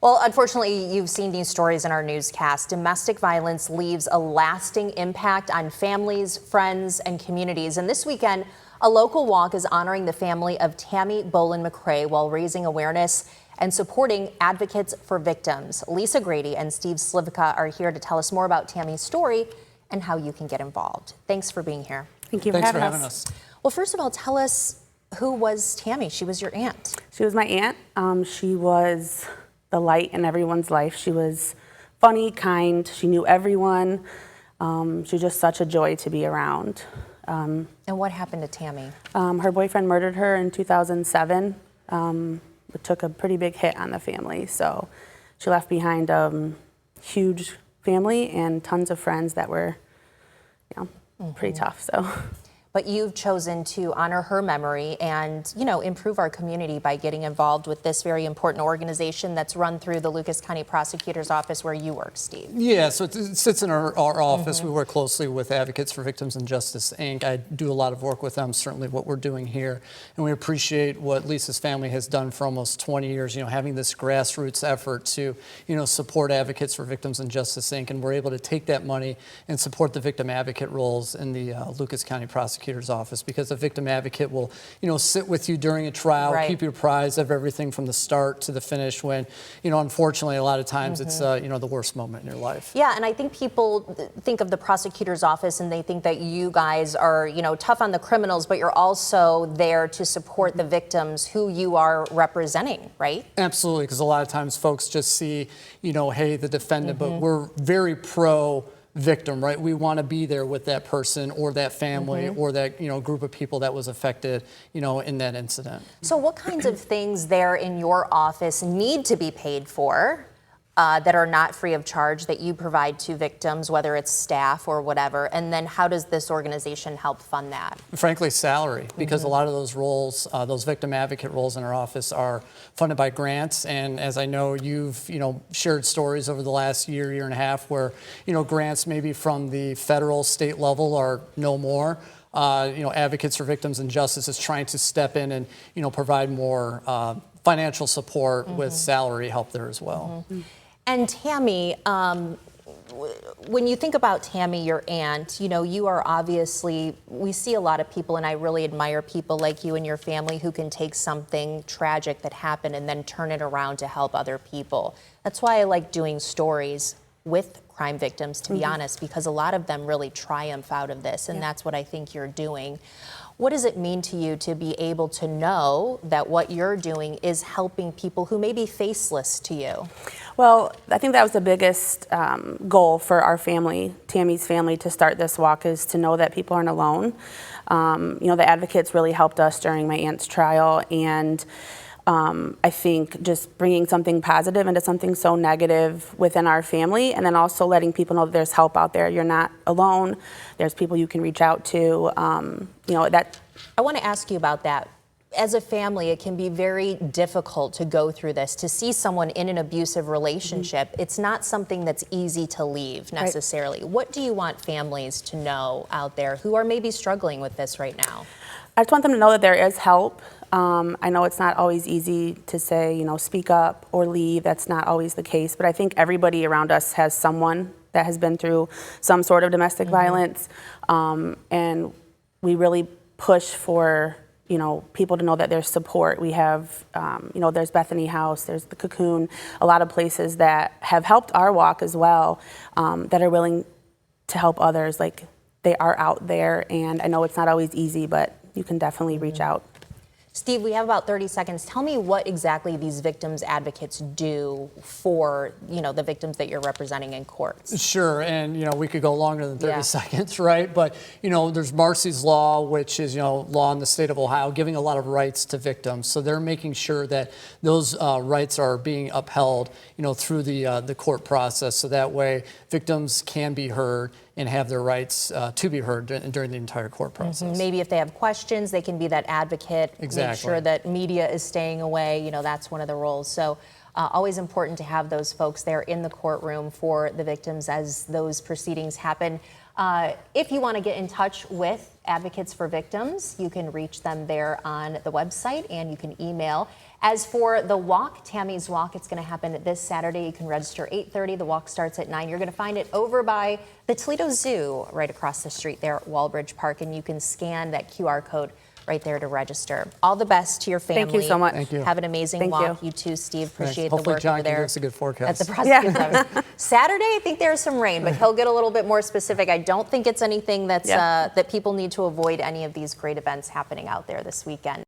Well, unfortunately, you've seen these stories in our newscast. Domestic violence leaves a lasting impact on families, friends, and communities. And this weekend, a local walk is honoring the family of Tammy Bowlin-Macrae while raising awareness and supporting advocates for victims. Lisa Grady and Steve Slivka are here to tell us more about Tammy's story and how you can get involved. Thanks for being here. Thank you for having us. Well, first of all, tell us, who was Tammy? She was your aunt. She was my aunt. She was the light in everyone's life. She was funny, kind. She knew everyone. She was just such a joy to be around. And what happened to Tammy? Her boyfriend murdered her in 2007. It took a pretty big hit on the family. So she left behind a huge family and tons of friends that were, pretty tough. So. But you've chosen to honor her memory and, improve our community by getting involved with this very important organization that's run through the Lucas County Prosecutor's Office where you work, Steve. Yeah, so it sits in our office. We work closely with Advocates for Victims and Justice, Inc. I do a lot of work with them, certainly what we're doing here. And we appreciate what Lisa's family has done for almost 20 years, having this grassroots effort to, support Advocates for Victims and Justice, Inc. And we're able to take that money and support the victim advocate roles in the Lucas County Prosecutor's Office, because a victim advocate will, sit with you during a trial, keep you apprised of everything from the start to the finish when, unfortunately, a lot of times it's, the worst moment in your life. Yeah, and I think people think of the prosecutor's office and they think that you guys are, tough on the criminals, but you're also there to support the victims who you are representing, right? Absolutely, because a lot of times folks just see, hey, the defendant, but we're very pro victim, right? We want to be there with that person or that family or that, group of people that was affected, in that incident. So what kinds of things there in your office need to be paid for that are not free of charge that you provide to victims, whether it's staff or whatever? And then how does this organization help fund that? Frankly, salary, because a lot of those roles, those victim advocate roles in our office are funded by grants. And as I know, you've, shared stories over the last year and a half where, grants maybe from the federal, state level are no more. Advocates for Victims and Justice is trying to step in and, provide more financial support with salary help there as well. And Tammy, when you think about Tammy, your aunt, you are obviously, we see a lot of people, and I really admire people like you and your family who can take something tragic that happened and then turn it around to help other people. That's why I like doing stories with crime victims, to be honest, because a lot of them really triumph out of this, and that's what I think you're doing. What does it mean to you to be able to know that what you're doing is helping people who may be faceless to you? Well, I think that was the biggest goal for our family, Tammy's family, to start this walk, is to know that people aren't alone. The advocates really helped us during my aunt's trial, and I think just bringing something positive into something so negative within our family, and then also letting people know that there's help out there. You're not alone. There's people you can reach out to. That. I want to ask you about that. As a family, it can be very difficult to go through this, to see someone in an abusive relationship. It's not something that's easy to leave necessarily. Right. What do you want families to know out there who are maybe struggling with this right now? I just want them to know that there is help. I know it's not always easy to say, speak up or leave. That's not always the case. But I think everybody around us has someone that has been through some sort of domestic violence. And we really push for, people to know that there's support. We have, there's Bethany House, there's the Cocoon, a lot of places that have helped our walk as well, that are willing to help others. Like, they are out there, and I know it's not always easy, but you can definitely reach out. Steve, we have about 30 seconds. Tell me what exactly these victims advocates do for, the victims that you're representing in courts. Sure, and we could go longer than 30 seconds, right? But there's Marcy's Law, which is law in the state of Ohio, giving a lot of rights to victims. So they're making sure that those rights are being upheld, through the court process. So that way, victims can be heard and have their rights to be heard during the entire court process. Maybe if they have questions, they can be that advocate. Exactly. Make sure that media is staying away. That's one of the roles. So always important to have those folks there in the courtroom for the victims as those proceedings happen. If you want to get in touch with Advocates for Victims, you can reach them there on the website, and you can email. As for the walk, Tammy's Walk, it's going to happen this Saturday. You can register 8:30. The walk starts at 9. You're going to find it over by the Toledo Zoo, right across the street there at Walbridge Park, and you can scan that QR code right there to register. All the best to your family. Thank you so much. Thank you. Have an amazing Thank walk. you. You too, Steve. Appreciate Thanks. the Hopefully work John over can there. give us a good forecast. At the prosecutor's office. Saturday, I think there's some rain, but he'll get a little bit more specific. I don't think it's anything that's that people need to avoid any of these great events happening out there this weekend.